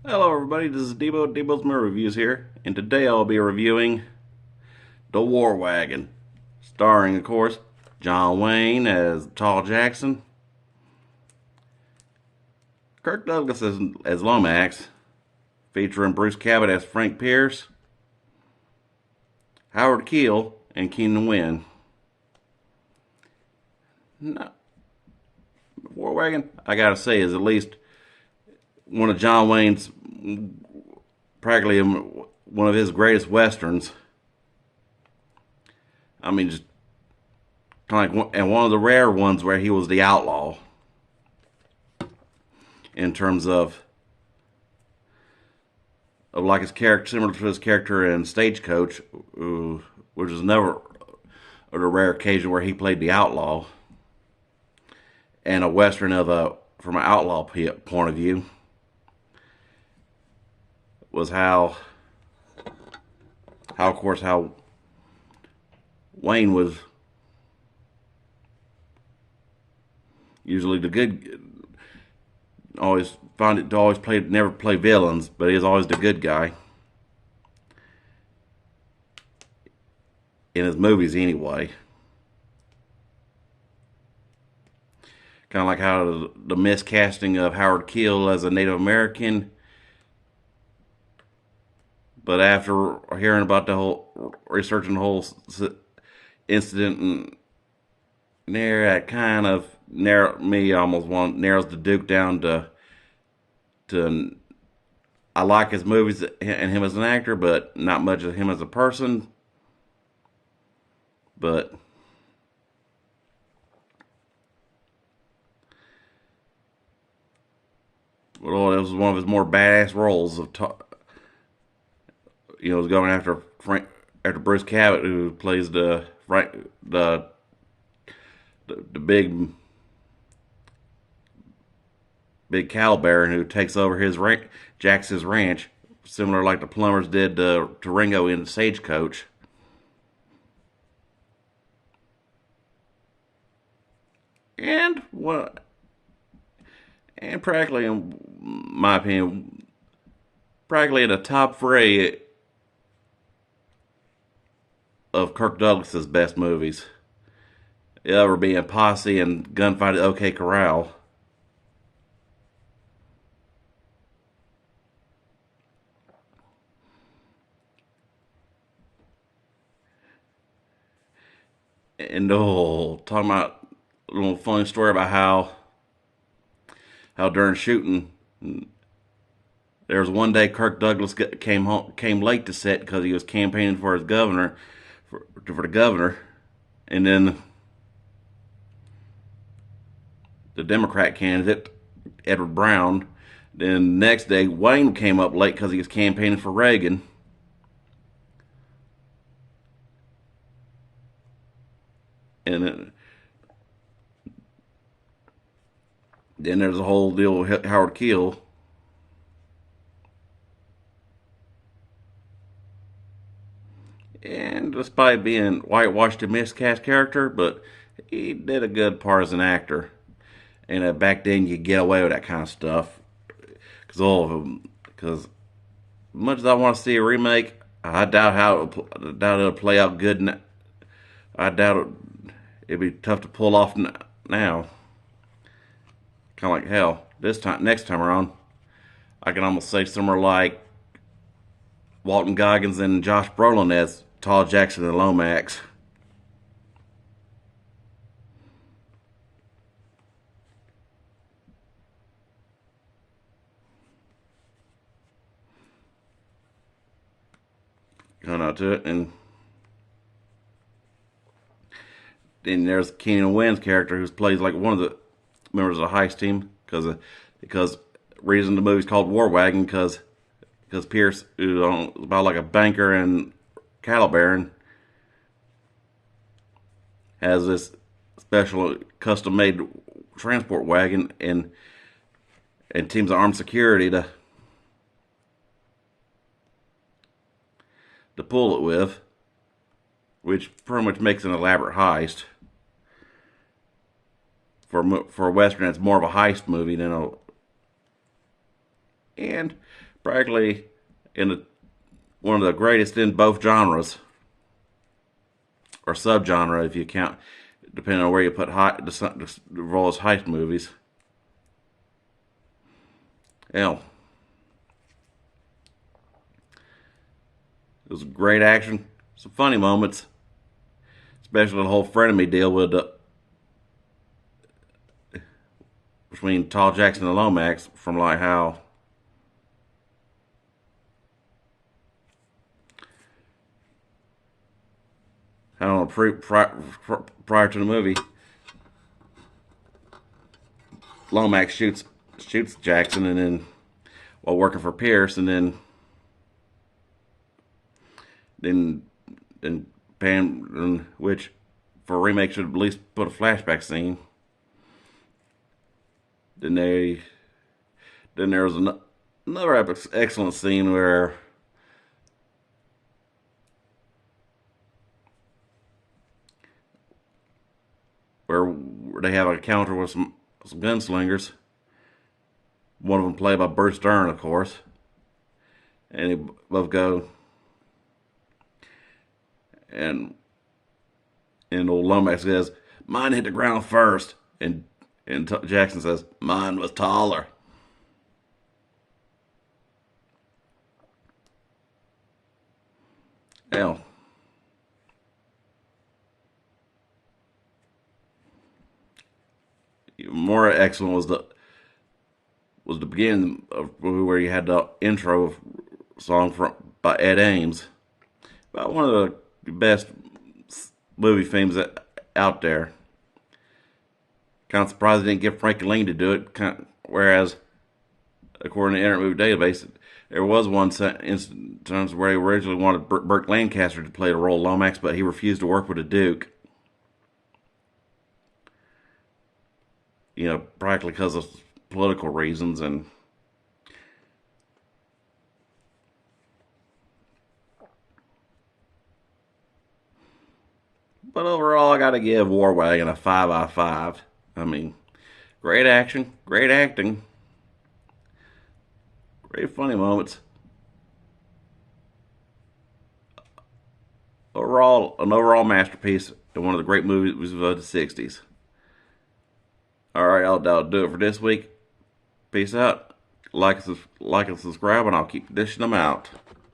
Hello everybody, this is Debo's Movie Reviews here, and today I'll be reviewing The War Wagon, starring, of course, John Wayne as Tall Jackson, Kirk Douglas as Lomax, featuring Bruce Cabot as Frank Pierce, Howard Keel, and Keenan Wynn. No, War Wagon, I gotta say, is at least one of John Wayne's, practically one of his greatest westerns. I mean, just kind of like, and one of the rare ones where he was the outlaw in terms of like his character, similar to his character in Stagecoach, which is never a rare occasion where he played the outlaw, and a western from an outlaw point of view was how of course how Wayne was usually the good, always found it to always never play villains, but he was always the good guy in his movies anyway. Kind of like how the miscasting of Howard Keel as a Native American, but after hearing about the whole, researching the whole incident and there, that kind of narrows the Duke down to I like his movies and him as an actor, but not much of him as a person. But well, it was one of his more badass roles of going after Bruce Cabot, who plays the big cattle baron who takes over Jax's ranch, similar like the Plumbers did to Ringo in Stagecoach. And practically, in my opinion, practically in the top three of Kirk Douglas's best movies, ever being Posse and Gunfight at OK Corral. And talking about a little funny story about how during shooting, there was one day Kirk Douglas came late to set because he was campaigning for his governor, for the governor, and then the Democrat candidate Edward Brown. Then the next day, Wayne came up late because he was campaigning for Reagan. And then there's a whole deal with Howard Keel. And despite being whitewashed and miscast character, but he did a good part as an actor. And back then you get away with that kind of stuff, because all of them. Because much as I want to see a remake, I doubt it'll play out good. I doubt it'd be tough to pull off now. Kind of like hell. Next time around, I can almost say somewhere like Walton Goggins and Josh Brolin as Tall Jackson and Lomax. Going out to it, and then there's Keenan Wynn's character, who plays like one of the members of the heist team, because reason the movie's called War Wagon, because Pierce, who's about like a banker and cattle baron, has this special custom made transport wagon and teams of armed security to pull it with, which pretty much makes an elaborate heist. For a western, it's more of a heist movie than and practically in one of the greatest in both genres, or subgenre if you count, depending on where you put the role as heist movies. Hell, it was great action, some funny moments, especially the whole frenemy deal with between Tall Jackson and Lomax, from like how I don't know prior to the movie, Lomax shoots Jackson, and then while working for Pierce, and then then Pam, which for a remake should at least put a flashback scene. Then they then there was another excellent scene where they have a encounter with some gunslingers. One of them played by Bruce Dern, of course, and they both go and old Lomax says, "Mine hit the ground first," and Jackson says, "Mine was taller." Hell, more excellent was the beginning of where you had the intro song by Ed Ames, about one of the best movie themes out there. Kind of surprised they didn't get Frankie Lane to do it. Whereas, according to the Internet Movie Database, there was one instance where they originally wanted Burt Lancaster to play the role of Lomax, but he refused to work with the Duke. Practically because of political reasons. But overall, I got to give War Wagon a 5 out of 5. I mean, great action, great acting, great funny moments. An overall masterpiece and one of the great movies of the 60s. All right, I'll do it for this week. Peace out. Like and subscribe, and I'll keep dishing them out.